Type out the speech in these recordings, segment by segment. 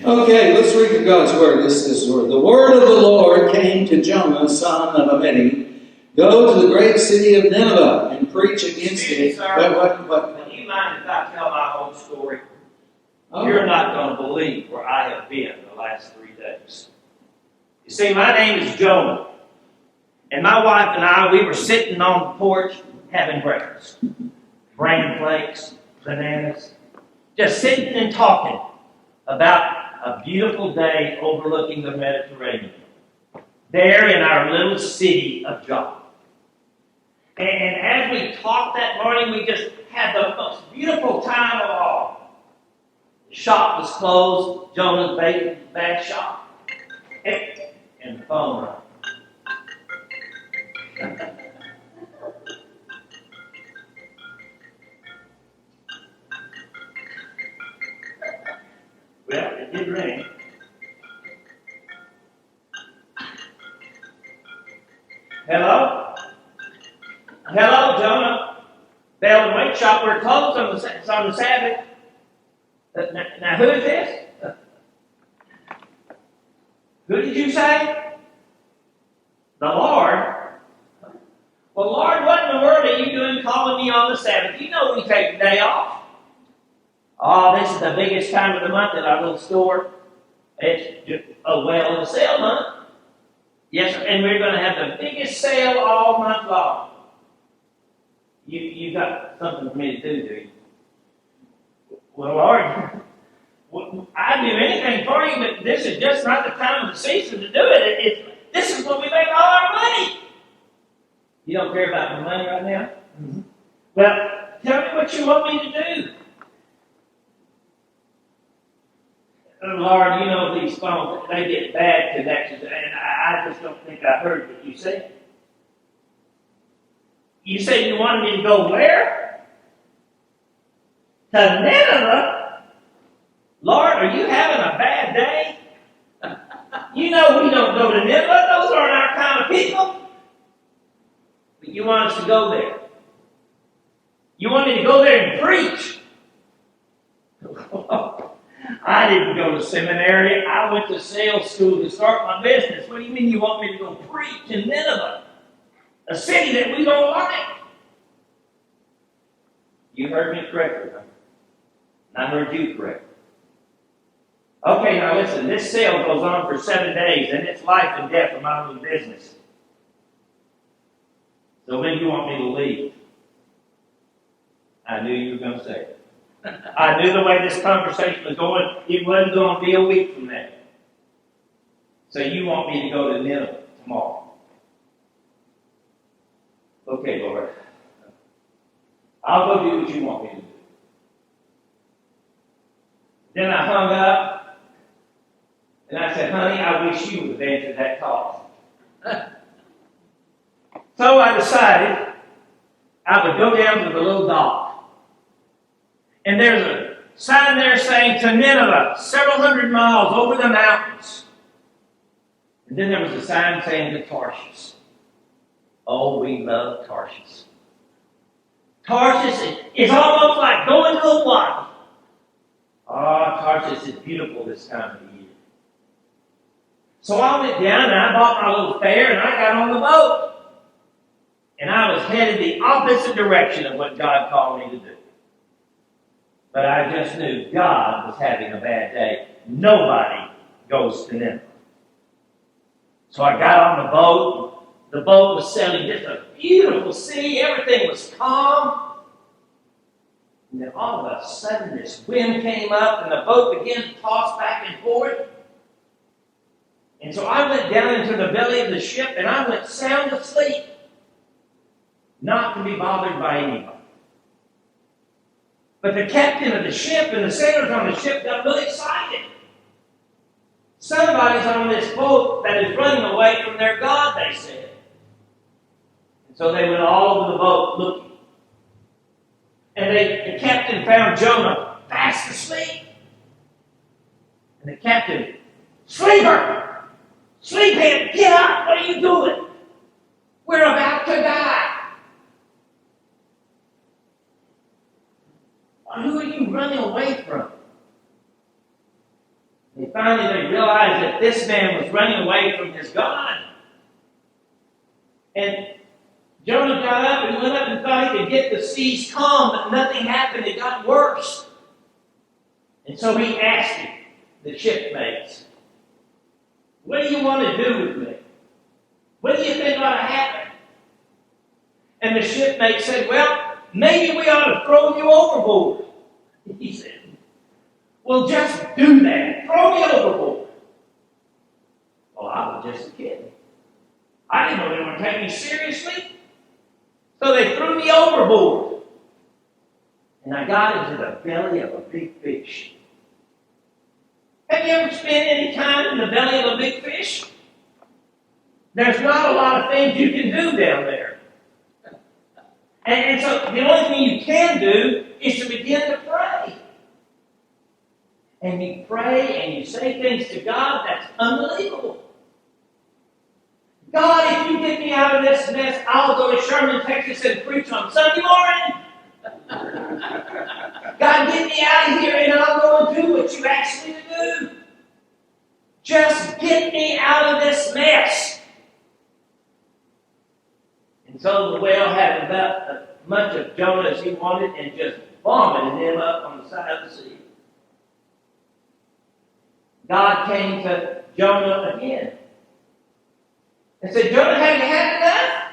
Okay, let's read from God's Word. This is where the word of the Lord came to Jonah, son of Amittai. Go to the great city of Nineveh and preach against it. What? Do you mind if I tell my whole story? Oh. You're not going to believe where I have been the last 3 days. You see, my name is Jonah. And my wife and I, we were sitting on the porch having breakfast. Bran flakes, bananas. Just sitting and talking about a beautiful day overlooking the Mediterranean. There in our little city of Jonah. And as we talked that morning, we just had the most beautiful time of all. The shop was closed, Jonah's bag shop. And the phone rang. Well, it did ring. Hello? Hello, Jonah. Bell and Wait Shop. We're closed on the Sabbath. Now, who is this? Who did you say? The Lord. Well, Lord, what in the world are you doing calling me on the Sabbath? You know we take the day off. Oh, this is the biggest time of the month at our little store. It's a sale month. Yes, sir. And we're going to have the biggest sale all month long. You got something for me to do you? Well, Lord, I'd do anything for you, but this is just not the time of the season to do it. This is when we make all our money. You don't care about my money right now? Mm-hmm. Well, tell me what you want me to do. Lord, you know these phones, they get bad connections, and I just don't think I heard what you said. You said you wanted me to go where? To Nineveh? Lord, are you having a bad day? You know we don't go to Nineveh. Those aren't our kind of people. But you want us to go there. You want me to go there and preach. I didn't go to seminary. I went to sales school to start my business. What do you mean you want me to go preach in Nineveh? A city that we don't like. You heard me correctly, huh? And I heard you correctly. Okay, now listen. This sale goes on for 7 days, and it's life and death of my own business. So when do you want me to leave? I knew you were going to say it. I knew the way this conversation was going, it wasn't going to be a week from now. So you want me to go to Nineveh tomorrow. Okay, Lord. I'll go do what you want me to do. Then I hung up, and I said, honey, I wish you would have answered that call. So I decided I would go down to the little dock. And there's a sign there saying to Nineveh, several hundred miles over the mountains. And then there was a sign saying to Tarshish. Oh, we love Tarshish. Tarshish is almost like going to Hawaii. Oh, Tarshish is beautiful this time of the year. So I went down and I bought my little fare and I got on the boat. And I was headed the opposite direction of what God called me to do. But I just knew God was having a bad day. Nobody goes to Nineveh. So I got on the boat. The boat was sailing just a beautiful sea. Everything was calm. And then all of a sudden this wind came up and the boat began to toss back and forth. And so I went down into the belly of the ship and I went sound asleep. Not to be bothered by anybody. But the captain of the ship and the sailors on the ship got really excited. Somebody's on this boat that is running away from their God, they said. And so they went all over the boat looking. And the captain found Jonah fast asleep. And the captain, sleeper! Sleephead, get up! What are you doing? We're about to die. Who are you running away from? And finally they realized that this man was running away from his God. And Jonah got up and went up and thought he could get the seas calm, but nothing happened. It got worse. And so he asked him, the shipmates, what do you want to do with me? What do you think ought to happen? And the shipmate said, well, maybe we ought to throw you overboard. He said, well, just do that. Throw me overboard. Well, I was just a kid. I didn't know they were going to take me seriously. So they threw me overboard. And I got into the belly of a big fish. Have you ever spent any time in the belly of a big fish? There's not a lot of things you can do down there. And so the only thing you can do is to begin to pray. And you pray and you say things to God that's unbelievable. God, if you get me out of this mess, I'll go to Sherman, Texas and preach on Sunday morning. God, get me out of here and I'll go and do what you asked me to do. Just get me out of this mess. And so the whale had about as much of Jonah as he wanted and just vomited him up on the side of the sea. God came to Jonah again and said, Jonah, have you had enough?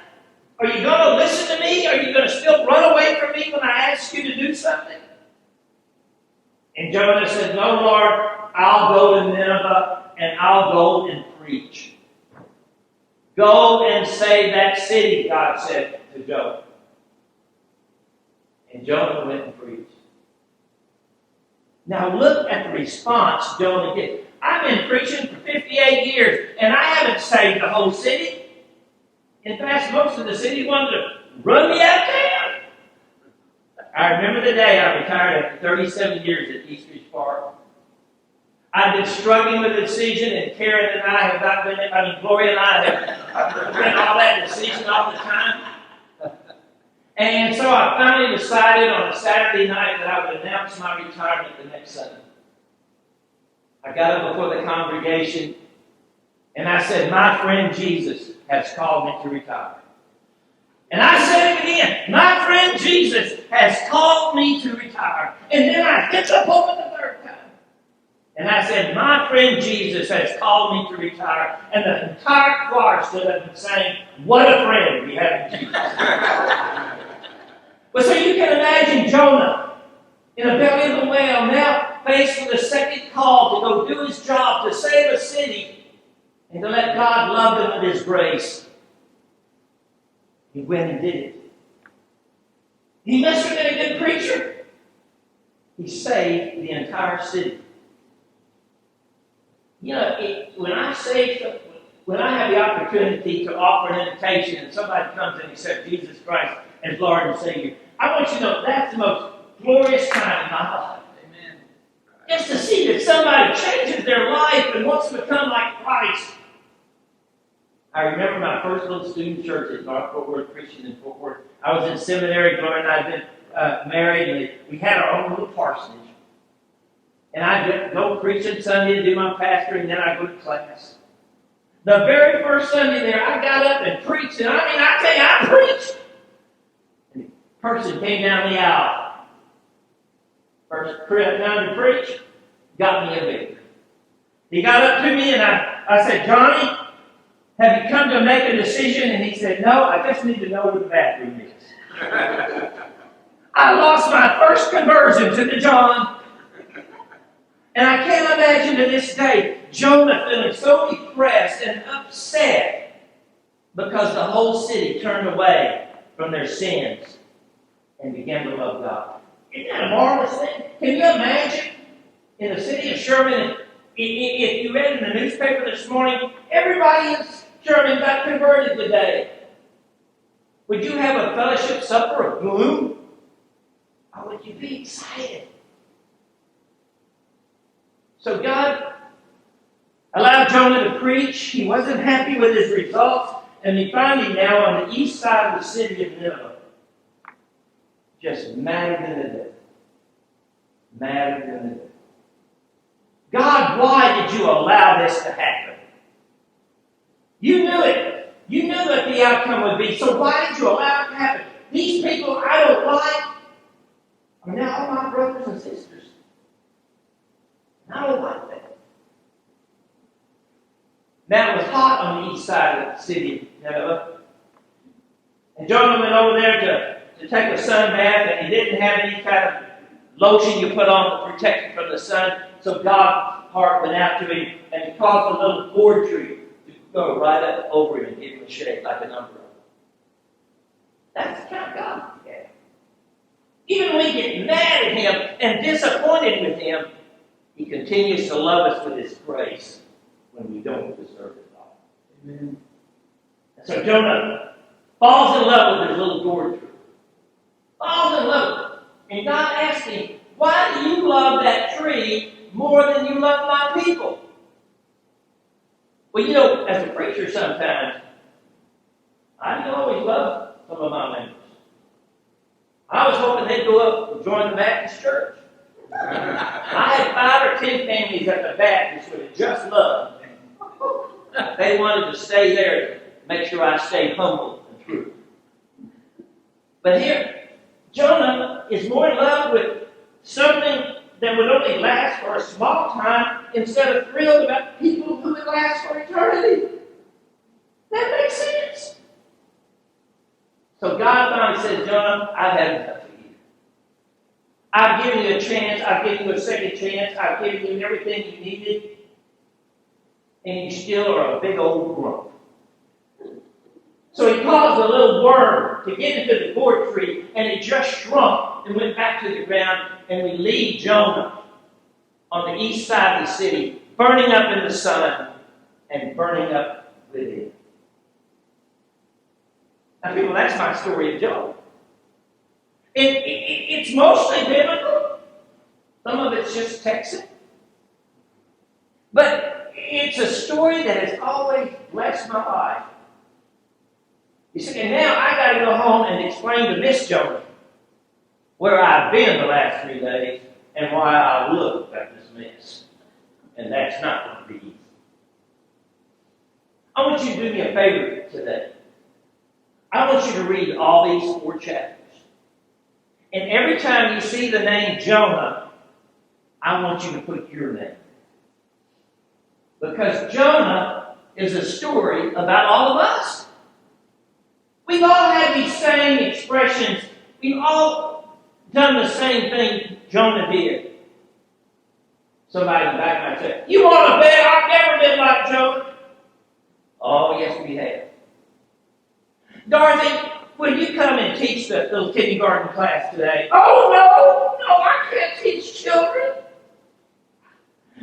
Are you going to listen to me? Are you going to still run away from me when I ask you to do something? And Jonah said, no, Lord, I'll go to Nineveh and I'll go and preach. Go and save that city, God said to Jonah. And Jonah went and preached. Now look at the response Jonah did. I've been preaching for 58 years, and I haven't saved the whole city. In fact, most of the city wanted to run me out of town. I remember the day I retired after 37 years at East Ridge Park. I've been struggling with the decision, and Karen and I have not been, Gloria and I have been all that decision all the time. And so I finally decided on a Saturday night that I would announce my retirement the next Sunday. I got up before the congregation and I said, my friend Jesus has called me to retire. And I said it again, my friend Jesus has called me to retire. And then I hit the pulpit the third time. And I said, my friend Jesus has called me to retire. And the entire choir stood up and sang, what a friend we have in Jesus. Well, so you can imagine Jonah in the belly of the whale, now faced with a second call to go do his job, to save a city, and to let God love him with his grace. He went and did it. He must have been a good preacher. He saved the entire city. You know, when I have the opportunity to offer an invitation and somebody comes and accepts Jesus Christ as Lord and Savior, I want you to know that's the most glorious time in my life. Amen. Just to see that somebody changes their life and wants to become like Christ. I remember my first little student church at North Fort Worth Christian in Fort Worth. I was in seminary, Gloria and I had been married, and we had our own little parsonage. And I'd go preach on Sunday and do my pastoring, and then I'd go to class. The very first Sunday there, I got up and preached, and I tell you, I preached. And the person came down the aisle. First time to preach, got me a victory. He got up to me, and I said, Johnny, have you come to make a decision? And he said, no, I just need to know where the bathroom is. I lost my first conversion to the John. And I can't imagine to this day Jonah feeling so depressed and upset because the whole city turned away from their sins and began to love God. Isn't that a marvelous thing? Can you imagine in the city of Sherman, if you read in the newspaper this morning, everybody in Sherman got converted today. Would you have a fellowship supper of gloom? Or would you be excited? So God allowed Jonah to preach. He wasn't happy with his results. And he finally now on the east side of the city of Nineveh. Just madder than the devil. Madder than the devil. God, why you allow this to happen? You knew it. You knew what the outcome would be, so why did you allow it to happen? These people I don't like are now all my brothers and sisters. I don't like that. Now it was hot on the east side of the city of Nineveh. And Jonah went over there to take a sun bath, and he didn't have any kind of lotion you put on to protect him from the sun. So God's heart went out to him, and he caused a little gourd tree to go right up over him and give him a shade like an umbrella. That's the kind of God we have. Even when we get mad at him and disappointed with him, he continues to love us with his grace when we don't deserve it all. Amen. And so Jonah falls in love with his little gourd tree. Falls in love with it. And God asked him, why do you love that tree more than you love my people? Well, you know, as a preacher sometimes, I don't always love some of my members. I was hoping they'd go up and join the Baptist church. I had 5 or 10 families at the Baptist would have just loved me. They wanted to stay there to make sure I stayed humble and true. But here, Jonah is more in love with something that would only last for a small time instead of thrilled about people who would last for eternity. That makes sense. So God finally said, Jonah, I've had enough of you. I've given you a chance. I've given you a second chance. I've given you everything you needed. And you still are a big old grump. So he caused a little worm to get into the gourd tree, and it just shrunk and went back to the ground, and we leave Jonah on the east side of the city, burning up in the sun and burning up with it. Now, people, that's my story of Jonah. It's mostly biblical. Some of it's just Texan. But it's a story that has always blessed my life. You see, and now I got to go home and explain to Miss Jonah where I've been the last 3 days and why I look like this mess. And that's not going to be easy. I want you to do me a favor today. I want you to read all these 4 chapters. And every time you see the name Jonah, I want you to put your name. Because Jonah is a story about all of us. We've all had these same expressions. We've all done the same thing Jonah did. Somebody in the back might say, you want to bet I've never been like Jonah? Oh, yes, we have. Dorothy, will you come and teach the little kindergarten class today? Oh, no, I can't teach children.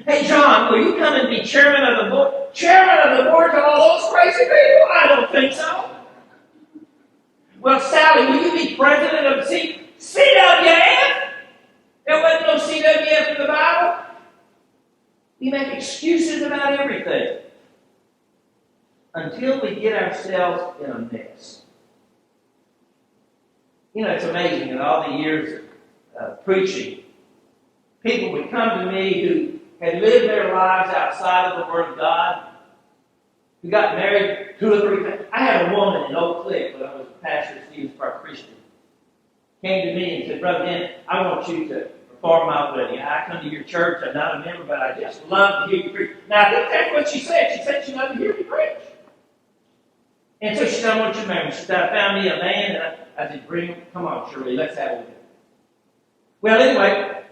Hey, John, will you come and be chairman of the board? Chairman of the board to all those crazy people? I don't think so. Well, Sally, will you be president of CWF? There wasn't no CWF in the Bible. We make excuses about everything until we get ourselves in a mess. You know, it's amazing in all the years of preaching, people would come to me who had lived their lives outside of the Word of God, who got married 2 or 3 times. I had a woman in Oak Cliff when I was a pastor at Stevens Park Christian. Came to me and said, Brother Dan, I want you to perform my wedding. I come to your church. I'm not a member, but I just love to hear you preach. Now, I think that's what she said. She said she loved to hear me preach. And so she said, I want you to marry me. She said, I found me a man. And I said, bring him. Come on, Shirley, let's have a wedding. Well, anyway,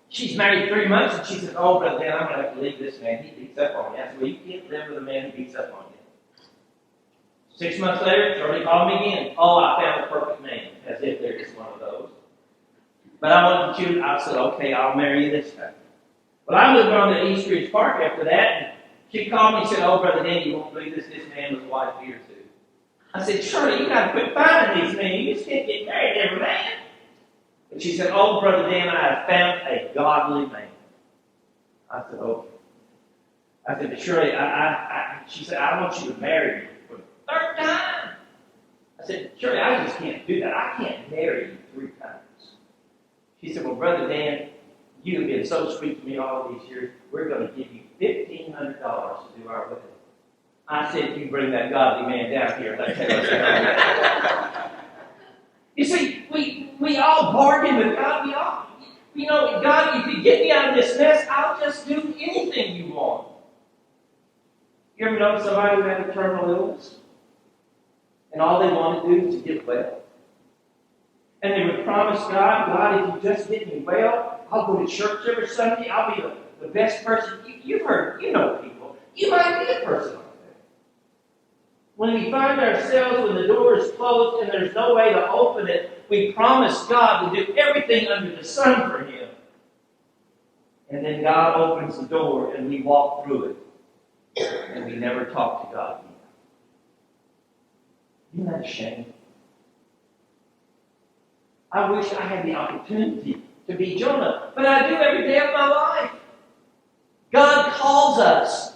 she's married 3 months, and she said, oh, Brother Dan, I'm going to have to leave this man. He beats up on me. I said, well, you can't live with a man who beats up on you. 6 months later, Shirley called me again. Oh, I found the perfect man, as if there is one of those. But I wanted to choose. I said, okay, I'll marry you this time. Well, I moved on to East Ridge Park after that, and she called me and said, oh, Brother Dan, you won't believe this man was a wife here too. I said, Shirley, you got to quit finding these men. You just can't get married to every man. And she said, oh, Brother Dan, I have found a godly man. I said, okay. I said, but Shirley, she said, I want you to marry me for the 3rd time. I said, Shirley, I just can't do that. I can't marry you 3 times. She said, well, Brother Dan, you have been so sweet to me all these years. We're going to give you $1,500 I said, you bring that godly man down here. Let's tell you what's going on. You see, we all bargain with God. We all, God, if you get me out of this mess, I'll just do anything you want. You ever know somebody who had a terminal illness? And all they want to do is to get well. And they would promise God, if you just get me well, I'll go to church every Sunday. I'll be the best person. You've heard, people. You might be a person like that. When we find ourselves when the door is closed and there's no way to open it, we promise God to do everything under the sun for Him. And then God opens the door and we walk through it. And we never talk to God again. Isn't that a shame? I wish I had the opportunity to be Jonah, but I do every day of my life. God calls us.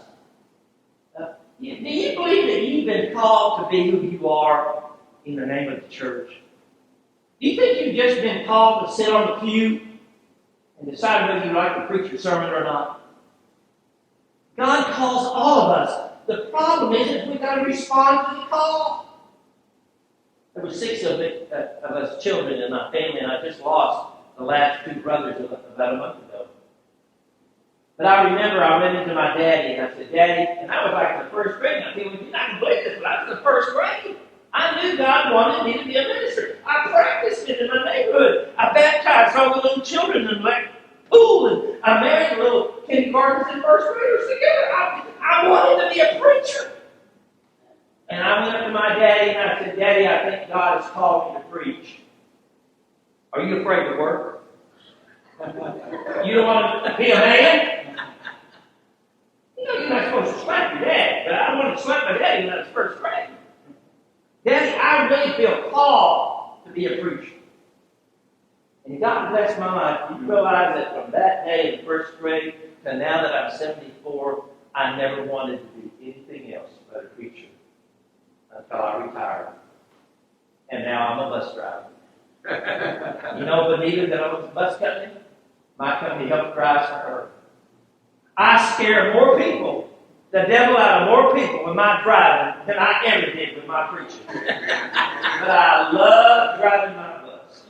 Do you believe that you've been called to be who you are in the name of the church? Do you think you've just been called to sit on the pew and decide whether you like to preach your sermon or not? God calls all of us. The problem is we've got to respond to the call. There were 6 of us children in my family, and I just lost the last 2 brothers about a month ago. But I remember I went into my daddy, and I said, Daddy, and I was like in the first grade, and I said, well, you're not going to believe this, but I was in the first grade. I knew God wanted me to be a minister. I practiced it in my neighborhood. I baptized all the little children in the pool, and I married the little kindergartners and first graders together. I wanted to be a preacher. And I went up to my daddy and I said, Daddy, I think God has called me to preach. Are you afraid to work? You don't want to be a man? You're not supposed to slap your dad, but I wanted to slap my daddy when I was first grade. Daddy, I really feel called to be a preacher. And God bless my life. You realize that from that day in first grade to now that I'm 74, I never wanted to do anything else but a preacher until I retired. And now I'm a bus driver. Benita that owns the bus company, my company helps drive for her. I scare more people, the devil out of more people with my driving than I ever did with my preaching. But I love driving my bus.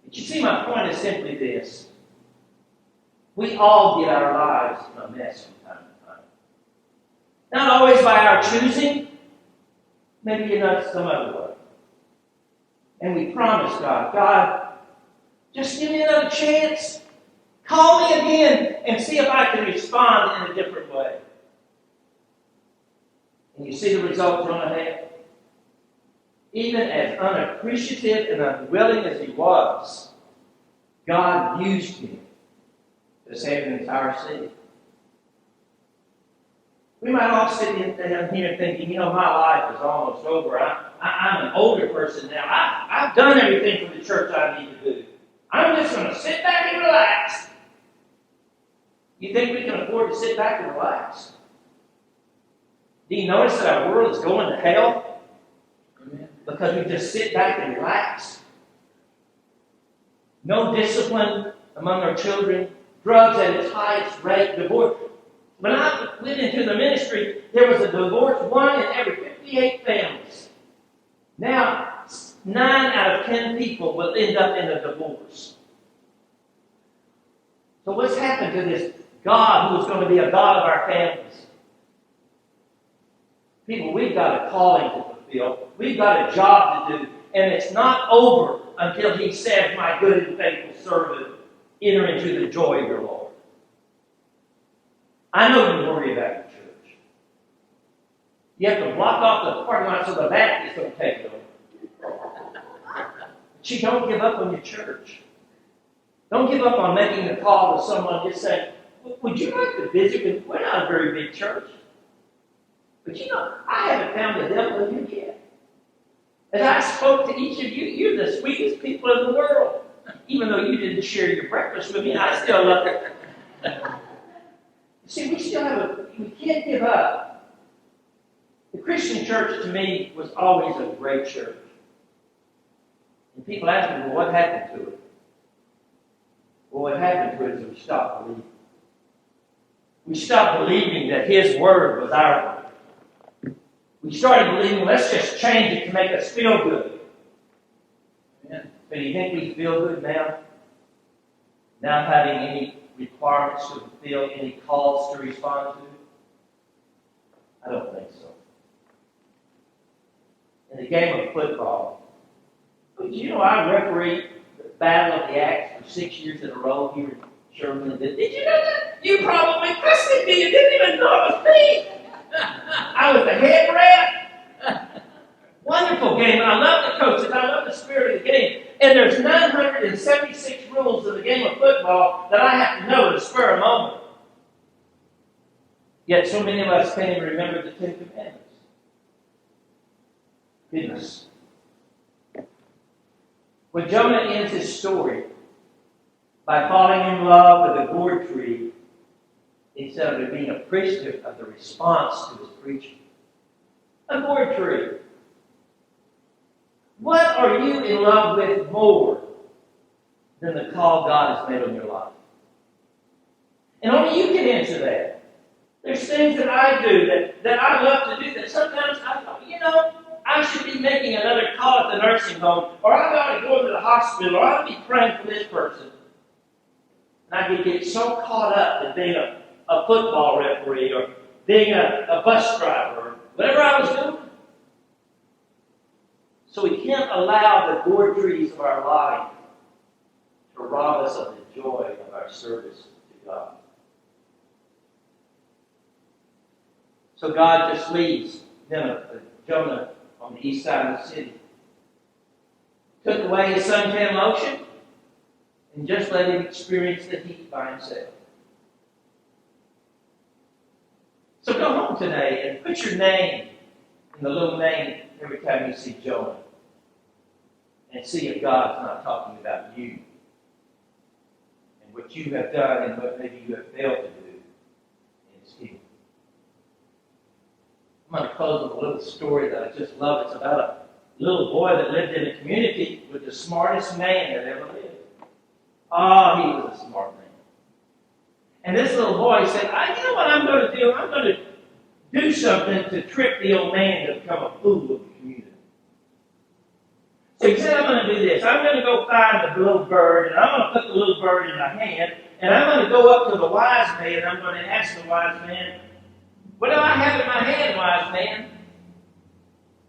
But you see, my point is simply this. We all get our lives in a mess from time to time. Not always by our choosing, maybe some other way. And we promise God, just give me another chance. Call me again and see if I can respond in a different way. And you see the result Jonah had? Even as unappreciative and unwilling as he was, God used him to save an entire city. We might all sit down here thinking, my life is almost over. I'm an older person now. I've done everything for the church I need to do. I'm just going to sit back and relax. You think we can afford to sit back and relax? Do you notice that our world is going to hell? Because we just sit back and relax. No discipline among our children. Drugs at its highest rate. Divorce. When I went into the ministry, there was a divorce 1 in every 58 families. Now, 9 out of 10 people will end up in a divorce. So what's happened to this God who is going to be a God of our families? People, we've got a calling to fulfill. We've got a job to do. And it's not over until He says, my good and faithful servant, enter into the joy of your Lord. I know you worry about your church. You have to block off the parking lot so the Baptists don't take it over. But you don't give up on your church. Don't give up on making a call to someone just saying, would you like to visit with? We're not a very big church. But I haven't found the devil in you yet. As I spoke to each of you, you're the sweetest people in the world. Even though you didn't share your breakfast with me, I still love it. See, we can't give up. The Christian church to me was always a great church. And people ask me, well, what happened to it? Well, what happened to it is we stopped believing. We stopped believing that His Word was our Word. We started believing, let's just change it to make us feel good. Amen. But do you think we feel good now? Not having any requirements to fulfill, any calls to respond to? I don't think so. In the game of football, did you know I refereed the Battle of the Axe for 6 years in a row here in Sherman? Did you know that? You probably trusted me. You didn't even know it was me. I was the head ref. Wonderful game. And I love the coaches. I love the spirit of the game. And there's 976 rules in the game of football that I have to know at a spur of moment. Yet so many of us can't even remember the Ten Commandments. Goodness. When Jonah ends his story by falling in love with a gourd tree instead of being appreciative of the response to his preaching. A gourd tree. What are you in love with more than the call God has made on your life? And only you can answer that. There's things that I do that I love to do that sometimes I thought, I should be making another call at the nursing home, or I ought to go to the hospital, or I ought to be praying for this person. And I could get so caught up in being a football referee, or being a bus driver, or whatever I was doing. So we can't allow the gourd trees of our life to rob us of the joy of our service to God. So God just leaves Jonah on the east side of the city. Took away his suntan lotion and just let him experience the heat by himself. So go home today and put your name in the little name every time you see Jonah. And see if God's not talking about you and what you have done and what maybe you have failed to do in His kingdom. I'm going to close with a little story that I just love. It's about a little boy that lived in a community with the smartest man that ever lived. Oh, he was a smart man. And this little boy said, you know what I'm going to do? I'm going to do something to trick the old man to become a fool of the community. So he said, I'm going to do this. I'm going to go find the little bird, and I'm going to put the little bird in my hand, and I'm going to go up to the wise man, and I'm going to ask the wise man, what do I have in my hand, wise man?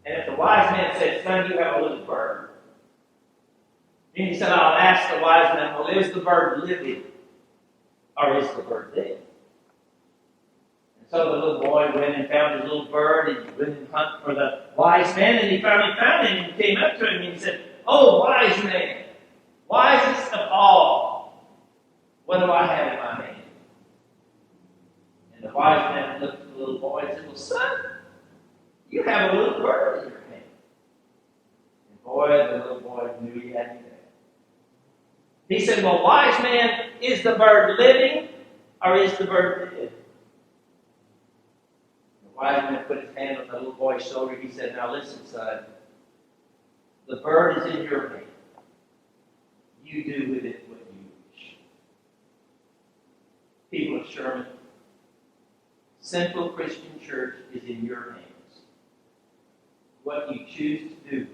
And if the wise man said, son, you have a little bird. Then he said, I'll ask the wise man, well, is the bird living, or is the bird dead? And so the little boy went and found his little bird, and he went and hunted for the wise man, and he finally found him, and he came up to him, and he said, oh, wise man, wisest of all, what do I have in my hand? And the wise man looked at the little boy and said, well, son, you have a little bird in your hand. And boy, the little boy knew he had it. He said, well, wise man, is the bird living or is the bird dead? The wise man put his hand on the little boy's shoulder. He said, now listen, son, the bird is in your hand. You do with it what you wish. People of Sherman, Central Christian Church is in your hands. What you choose to do